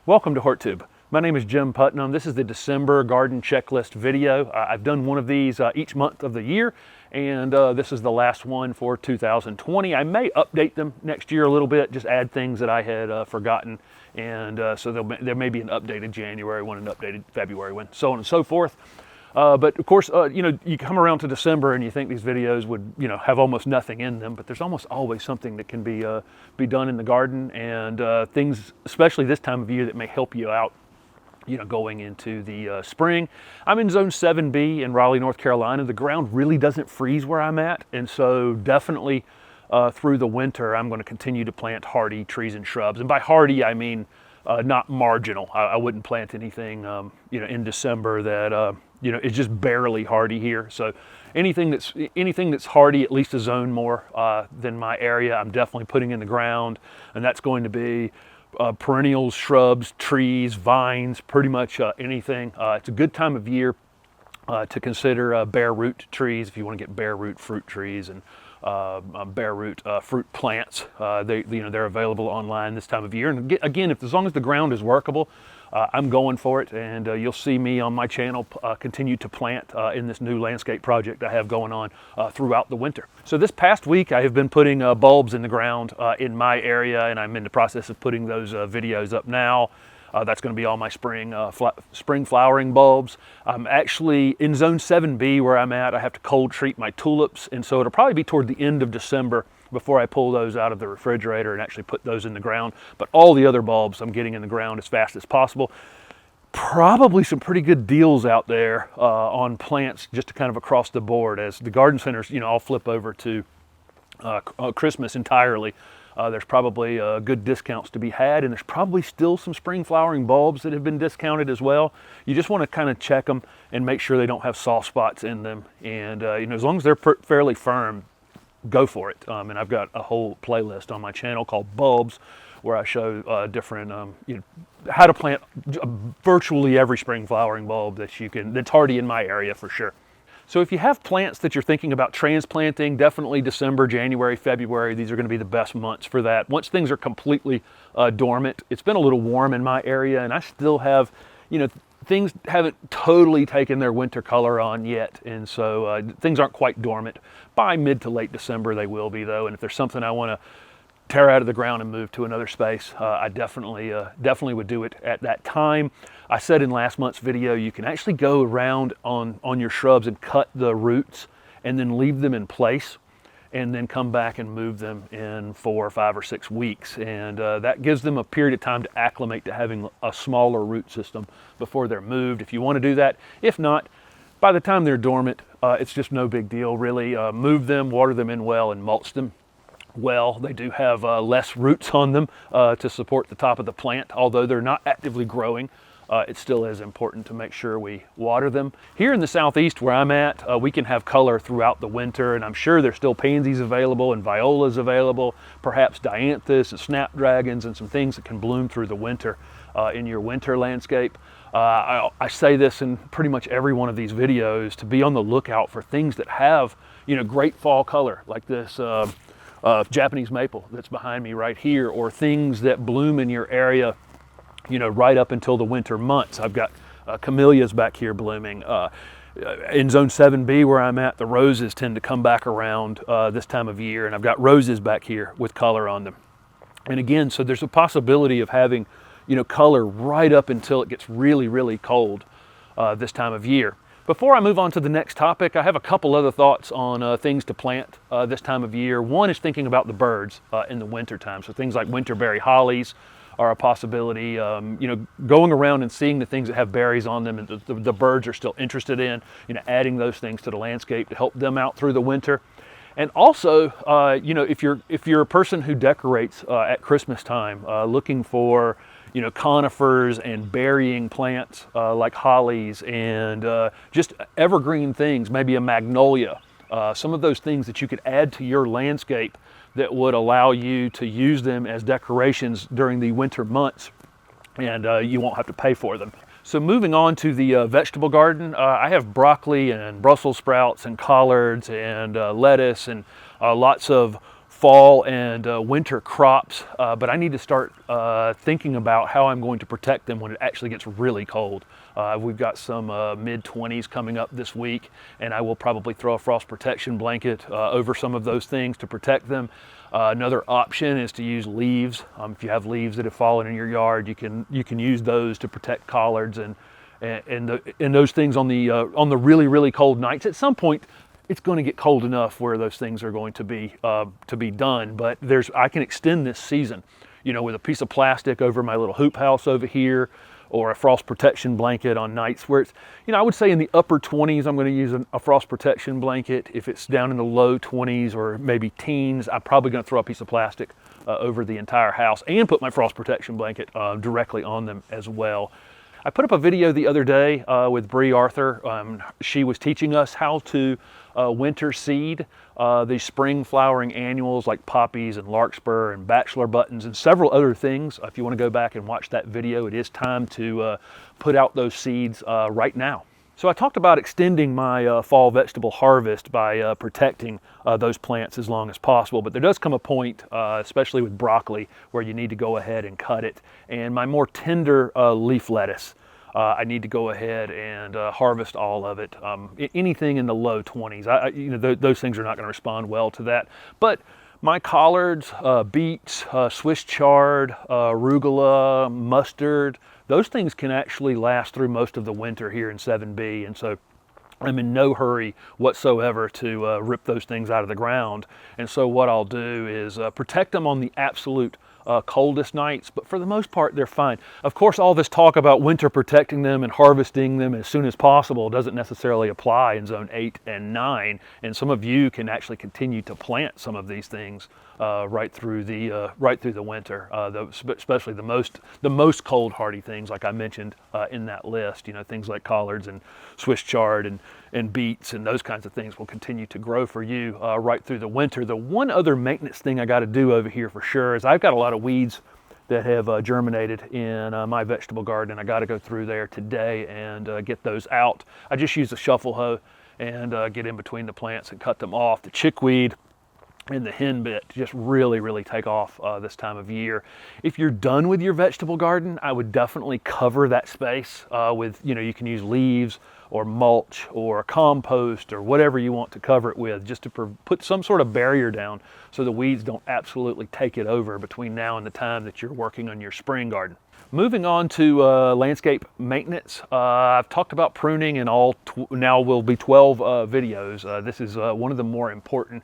Welcome to HortTube. My name is Jim Putnam. This is the December garden checklist video. I've done one of these each month of the year, and this is the last one for 2020. I may update them next year a little bit, just add things that I had forgotten, and so there may be an updated January one, an updated February one, so on and so forth. But of course, you come around to December and you think these videos would, have almost nothing in them, but there's almost always something that can be done in the garden, and things, especially this time of year, that may help you out, going into the spring. I'm in Zone 7B in Raleigh, North Carolina. The ground really doesn't freeze where I'm at, and so definitely through the winter, I'm going to continue to plant hardy trees and shrubs. And by hardy, I mean not marginal. I wouldn't plant anything, in December that is just barely hardy here. So anything that's hardy, at least a zone more than my area, I'm definitely putting in the ground, and that's going to be perennials, shrubs, trees, vines, pretty much anything. It's a good time of year to consider bare root trees if you want to get bare root fruit trees and bare root fruit plants. They're available online this time of year. And again, as long as the ground is workable, I'm going for it, and you'll see me on my channel continue to plant in this new landscape project I have going on throughout the winter. So this past week I have been putting bulbs in the ground in my area, and I'm in the process of putting those videos up now. That's going to be all my spring flowering bulbs. I'm actually in Zone 7B where I'm at. I have to cold treat my tulips, and so it'll probably be toward the end of December before I pull those out of the refrigerator and actually put those in the ground. But all the other bulbs I'm getting in the ground as fast as possible. Probably some pretty good deals out there on plants just kind of across the board. As the garden centers, I'll flip over to Christmas entirely. There's probably good discounts to be had, and there's probably still some spring flowering bulbs that have been discounted as well. You just want to kind of check them and make sure they don't have soft spots in them. And as long as they're fairly firm, go for it. And I've got a whole playlist on my channel called Bulbs, where I show different, how to plant virtually every spring flowering bulb that's hardy in my area for sure. So if you have plants that you're thinking about transplanting, definitely December, January, February, these are going to be the best months for that. Once things are completely dormant, it's been a little warm in my area, and I still have, things haven't totally taken their winter color on yet, and so things aren't quite dormant. By mid to late December they will be, though, and if there's something I want to tear out of the ground and move to another space, I definitely would do it at that time. I said in last month's video, you can actually go around on your shrubs and cut the roots and then leave them in place, and then come back and move them in 4 or 5 or 6 weeks. And that gives them a period of time to acclimate to having a smaller root system before they're moved, if you want to do that. If not, by the time they're dormant, it's just no big deal, really. Move them, water them in well, and mulch them well. They do have less roots on them to support the top of the plant. Although they're not actively growing, it still is important to make sure we water them. Here in the southeast where I'm at, we can have color throughout the winter, and I'm sure there's still pansies available and violas available, perhaps dianthus and snapdragons and some things that can bloom through the winter in your winter landscape. I say this in pretty much every one of these videos, to be on the lookout for things that have, great fall color, like this Japanese maple that's behind me right here, or things that bloom in your area, right up until the winter months. I've got camellias back here blooming. In Zone 7B where I'm at, the roses tend to come back around this time of year, and I've got roses back here with color on them. And again, so there's a possibility of having, color right up until it gets really, really cold this time of year. Before I move on to the next topic, I have a couple other thoughts on things to plant this time of year. One is thinking about the birds in the winter time. So things like winterberry hollies are a possibility. Going around and seeing the things that have berries on them and the birds are still interested in, adding those things to the landscape to help them out through the winter. And also, if you're a person who decorates at Christmas time, looking for conifers and berrying plants like hollies and just evergreen things, maybe a magnolia, some of those things that you could add to your landscape that would allow you to use them as decorations during the winter months, and you won't have to pay for them. So moving on to the vegetable garden, I have broccoli and Brussels sprouts and collards and lettuce and lots of fall and winter crops, but I need to start thinking about how I'm going to protect them when it actually gets really cold. We've got some mid-20s coming up this week, and I will probably throw a frost protection blanket over some of those things to protect them. Another option is to use leaves. If you have leaves that have fallen in your yard, you can use those to protect collards and those things on the really cold nights. At some point, it's going to get cold enough where those things are going to be done. But I can extend this season, with a piece of plastic over my little hoop house over here, or a frost protection blanket on nights where it's, I would say in the upper 20s, I'm going to use a frost protection blanket. If it's down in the low 20s or maybe teens, I'm probably going to throw a piece of plastic over the entire house and put my frost protection blanket directly on them as well. I put up a video the other day with Bree Arthur. She was teaching us how to winter seed these spring flowering annuals like poppies and larkspur and bachelor buttons and several other things. If you want to go back and watch that video, it is time to put out those seeds right now. So I talked about extending my fall vegetable harvest by protecting those plants as long as possible, but there does come a point, especially with broccoli, where you need to go ahead and cut it. And my more tender leaf lettuce, I need to go ahead and harvest all of it. Anything in the low 20s, those things are not going to respond well to that. But my collards, beets, Swiss chard, arugula, mustard, those things can actually last through most of the winter here in 7B, and so I'm in no hurry whatsoever to rip those things out of the ground. And so what I'll do is protect them on the absolute coldest nights, but for the most part they're fine. Of course, all this talk about winter protecting them and harvesting them as soon as possible doesn't necessarily apply in zone 8 and 9, and some of you can actually continue to plant some of these things right through the winter, especially the most cold hardy things like I mentioned in that list. Things like collards and Swiss chard and beets and those kinds of things will continue to grow for you right through the winter. The one other maintenance thing I got to do over here for sure is I've got a lot of weeds that have germinated in my vegetable garden. I got to go through there today and get those out. I just use a shuffle hoe and get in between the plants and cut them off. The chickweed and the henbit just really take off this time of year. If you're done with your vegetable garden, I would definitely cover that space with, you can use leaves or mulch or compost or whatever you want to cover it with, just to put some sort of barrier down so the weeds don't absolutely take it over between now and the time that you're working on your spring garden. Moving on to landscape maintenance, I've talked about pruning in now will be 12 videos. This is one of the more important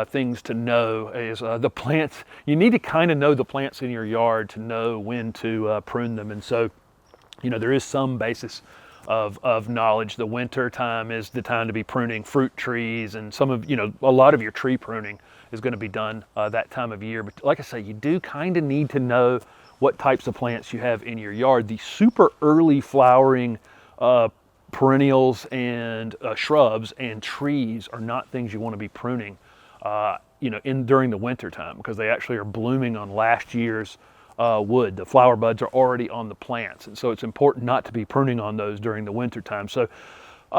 things to know is the plants. You need to kind of know the plants in your yard to know when to prune them. And so, there is some basis of knowledge. The winter time is the time to be pruning fruit trees, and a lot of your tree pruning is going to be done that time of year. But like I say, you do kind of need to know what types of plants you have in your yard. The super early flowering perennials and shrubs and trees are not things you want to be pruning during the winter time, because they actually are blooming on last year's wood. The flower buds are already on the plants, and so it's important not to be pruning on those during the winter time. So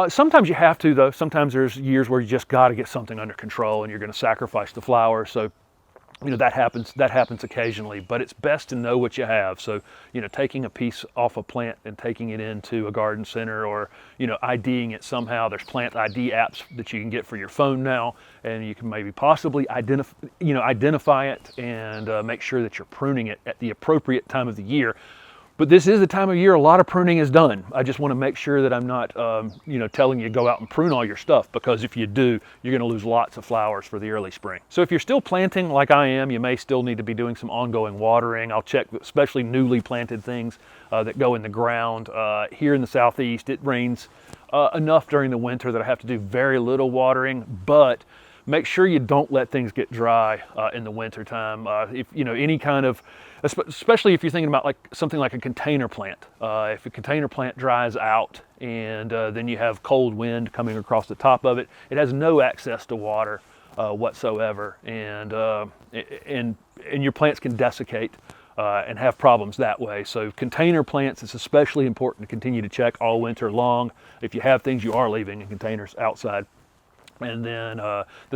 sometimes you have to, though. Sometimes there's years where you just got to get something under control and you're going to sacrifice the flowers. So that happens occasionally, but it's best to know what you have. So taking a piece off a plant and taking it into a garden center, or IDing it somehow. There's plant ID apps that you can get for your phone now, and you can maybe possibly identify it and make sure that you're pruning it at the appropriate time of the year. But this is the time of year a lot of pruning is done. I just want to make sure that I'm not, telling you go out and prune all your stuff, because if you do, you're going to lose lots of flowers for the early spring. So if you're still planting like I am, you may still need to be doing some ongoing watering. I'll check, especially newly planted things that go in the ground. Here in the southeast, it rains enough during the winter that I have to do very little watering, but make sure you don't let things get dry in the winter time. If any kind of, especially if you're thinking about something like a container plant. If a container plant dries out and then you have cold wind coming across the top of it, it has no access to water whatsoever, and your plants can desiccate and have problems that way. So container plants, it's especially important to continue to check all winter long. If you have things you are leaving in containers outside, And then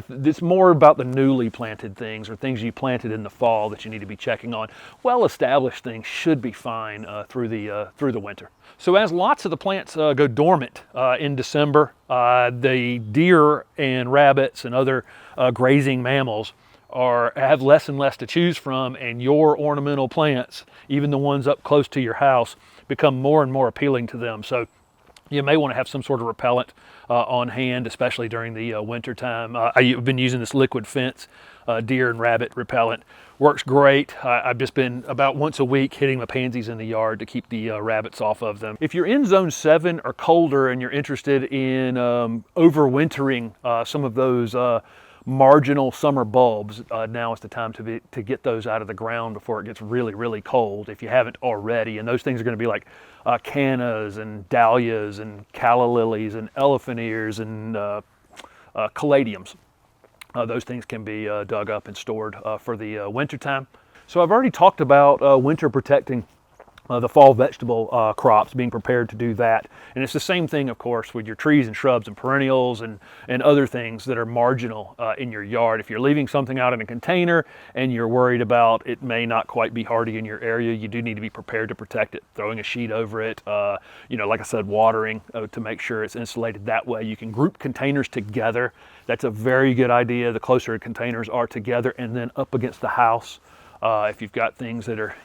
it's more about the newly planted things or things you planted in the fall that you need to be checking on. Well-established things should be fine through the winter. So as lots of the plants go dormant in December, the deer and rabbits and other grazing mammals have less and less to choose from, and your ornamental plants, even the ones up close to your house, become more and more appealing to them. So you may want to have some sort of repellent on hand, especially during the winter time. I've been using this liquid fence deer and rabbit repellent. Works great. I've just been about once a week hitting my pansies in the yard to keep the rabbits off of them. If you're in zone 7 or colder and you're interested in overwintering some of those marginal summer bulbs, now is the time to get those out of the ground before it gets really, really cold, if you haven't already. And those things are going to be like cannas and dahlias and calla lilies and elephant ears and caladiums. Those things can be dug up and stored for the winter time. So I've already talked about winter protecting the fall vegetable crops, being prepared to do that. And it's the same thing, of course, with your trees and shrubs and perennials and other things that are marginal in your yard. If you're leaving something out in a container and you're worried about it may not quite be hardy in your area, you do need to be prepared to protect it. Throwing a sheet over it, like I said, watering to make sure it's insulated. That way you can group containers together. That's a very good idea. The closer containers are together and then up against the house, if you've got things that are,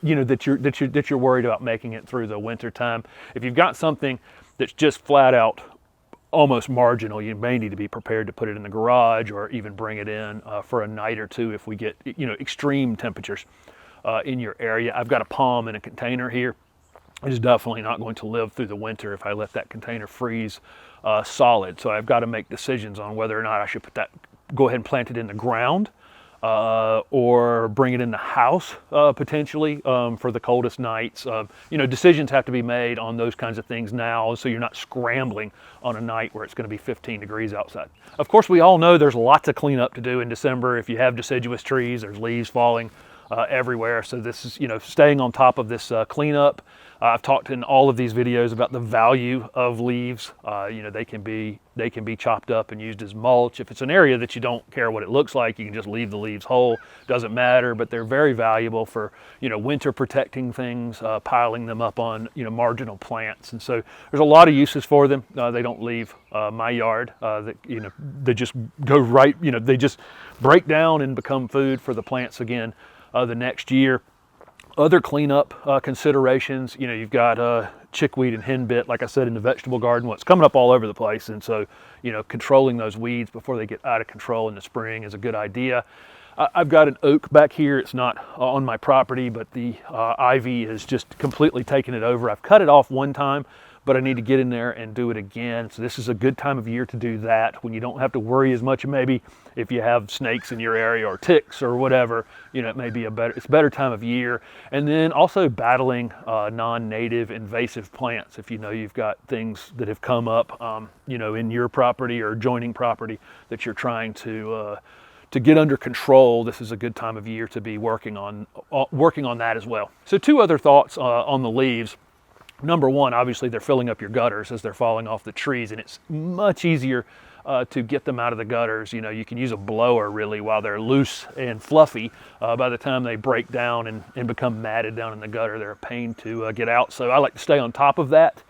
that you're worried about making it through the winter time. If you've got something that's just flat out almost marginal, you may need to be prepared to put it in the garage or even bring it in for a night or two if we get extreme temperatures in your area. I've got a palm in a container here. It is definitely not going to live through the winter if I let that container freeze solid. So I've got to make decisions on whether or not I should go ahead and plant it in the ground or bring it in the house potentially for the coldest nights. Decisions have to be made on those kinds of things now, so you're not scrambling on a night where it's going to be 15 degrees outside. Of course, we all know there's lots of cleanup to do in December. If you have deciduous trees, there's leaves falling everywhere. So this is, staying on top of this cleanup. I've talked in all of these videos about the value of leaves. They can be chopped up and used as mulch. If it's an area that you don't care what it looks like, you can just leave the leaves whole. Doesn't matter, but they're very valuable for, winter protecting things, piling them up on, marginal plants. And so there's a lot of uses for them. They don't leave my yard. They just go right, they just break down and become food for the plants again the next year. Other cleanup considerations, you've got chickweed and henbit, like I said, in the vegetable garden. Well, it's coming up all over the place, and so, controlling those weeds before they get out of control in the spring is a good idea. I've got an oak back here. It's not on my property, but the ivy has just completely taken it over. I've cut it off one time, but I need to get in there and do it again. So this is a good time of year to do that when you don't have to worry as much. Maybe if you have snakes in your area or ticks or whatever, it may be it's a better time of year. And then also battling non-native invasive plants. If you've got things that have come up, in your property or adjoining property that you're trying to get under control, this is a good time of year to be working on that as well. So 2 other thoughts on the leaves. Number one, obviously they're filling up your gutters as they're falling off the trees, and it's much easier to get them out of the gutters. You can use a blower really while they're loose and fluffy. By the time they break down and become matted down in the gutter, they're a pain to get out. So I like to stay on top of that.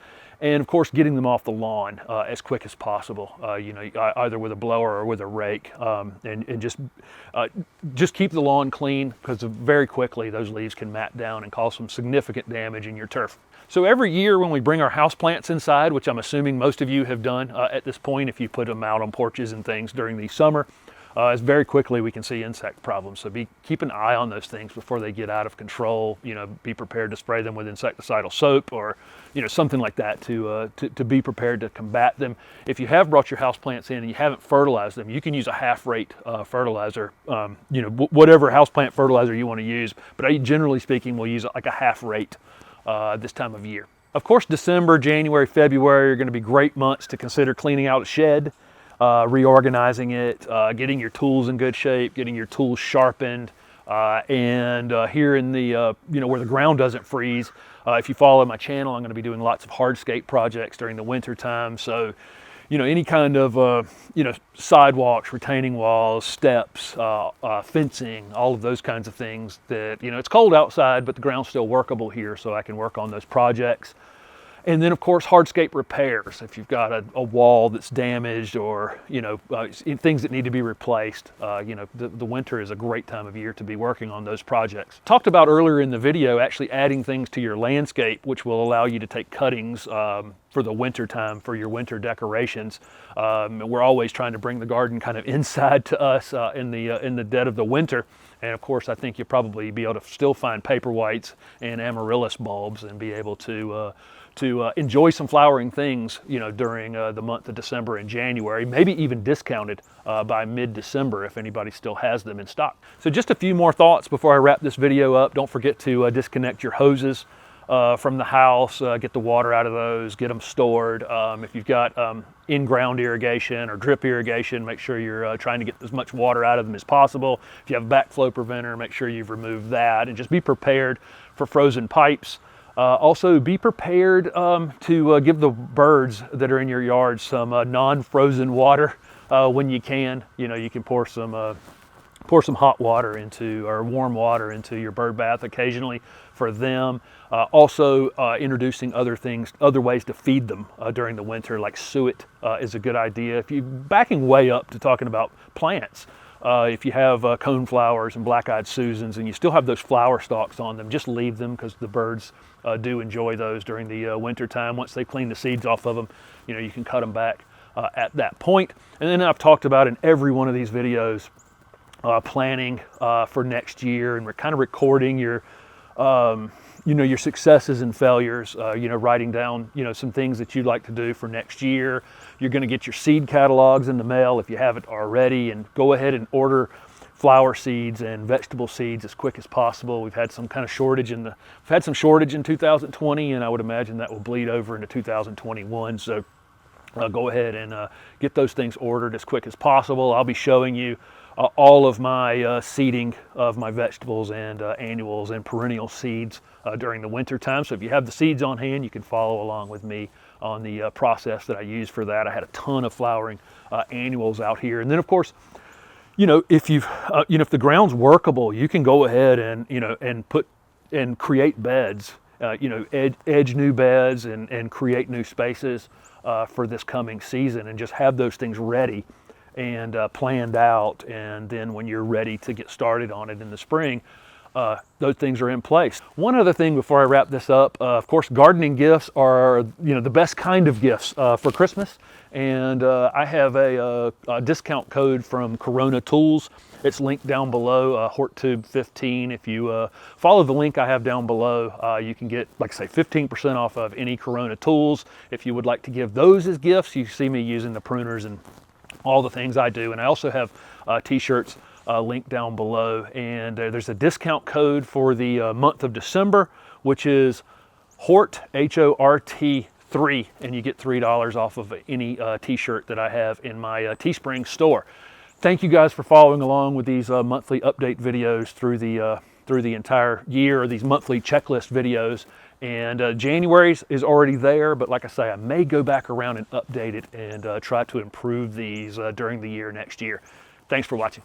And of course, getting them off the lawn as quick as possible, either with a blower or with a rake, and just keep the lawn clean, because very quickly those leaves can mat down and cause some significant damage in your turf. So every year when we bring our houseplants inside, which I'm assuming most of you have done at this point if you put them out on porches and things during the summer, as very quickly we can see insect problems. So keep an eye on those things before they get out of control. Be prepared to spray them with insecticidal soap or something like that to be prepared to combat them. If you have brought your houseplants in and you haven't fertilized them, you can use a half-rate fertilizer, whatever houseplant fertilizer you want to use. But generally speaking, we'll use like a half-rate this time of year. Of course, December, January, February are going to be great months to consider cleaning out a shed. Reorganizing it, getting your tools in good shape, getting your tools sharpened, and here in the, where the ground doesn't freeze. If you follow my channel, I'm going to be doing lots of hardscape projects during the winter time. So, any kind of sidewalks, retaining walls, steps, fencing, all of those kinds of things that, it's cold outside, but the ground's still workable here, so I can work on those projects. And then, of course, hardscape repairs. If you've got a wall that's damaged, or things that need to be replaced, the winter is a great time of year to be working on those projects. Talked about earlier in the video actually adding things to your landscape, which will allow you to take cuttings for the winter time for your winter decorations. We're always trying to bring the garden kind of inside to us in the dead of the winter. And of course, I think you'll probably be able to still find paper whites and amaryllis bulbs and be able to enjoy some flowering things, during the month of December and January, maybe even discounted by mid-December if anybody still has them in stock. So just a few more thoughts before I wrap this video up. Don't forget to disconnect your hoses from the house, get the water out of those, get them stored. If you've got in-ground irrigation or drip irrigation, make sure you're trying to get as much water out of them as possible. If you have a backflow preventer, make sure you've removed that, and just be prepared for frozen pipes. Also, be prepared to give the birds that are in your yard some non-frozen water when you can. You can pour some hot water or warm water into your bird bath occasionally for them. Also, introducing other ways to feed them during the winter, like suet is a good idea. If you're backing way up to talking about plants, if you have coneflowers and black-eyed Susans and you still have those flower stalks on them, just leave them, because the birds do enjoy those during the winter time. Once they clean the seeds off of them, you can cut them back at that point. And then I've talked about in every one of these videos planning for next year, and we're kind of recording your your successes and failures, writing down, some things that you'd like to do for next year. You're going to get your seed catalogs in the mail if you haven't already, and go ahead and order flower seeds and vegetable seeds as quick as possible. We've had some kind of shortage in 2020, and I would imagine that will bleed over into 2021. So go ahead and get those things ordered as quick as possible. I'll be showing you all of my seeding of my vegetables and annuals and perennial seeds during the winter time. So if you have the seeds on hand, you can follow along with me on the process that I use for that. I had a ton of flowering annuals out here. And then, of course, if if the ground's workable, you can go ahead and and create beds, edge new beds and create new spaces for this coming season, and just have those things ready and planned out. And then when you're ready to get started on it in the spring, those things are in place. One other thing before I wrap this up, of course, gardening gifts are the best kind of gifts for Christmas. And I have a discount code from Corona Tools. It's linked down below, HortTube15. If you follow the link I have down below, you can get, like I say, 15% off of any Corona Tools. If you would like to give those as gifts, you see me using the pruners and all the things I do. And I also have t-shirts linked down below. And there's a discount code for the month of December, which is HORT, H-O-R-T 3, and you get $3 off of any t-shirt that I have in my Teespring store. Thank you guys for following along with these monthly update videos through the entire year, or these monthly checklist videos. And January's is already there, but like I say, I may go back around and update it and try to improve these during the year next year. Thanks for watching.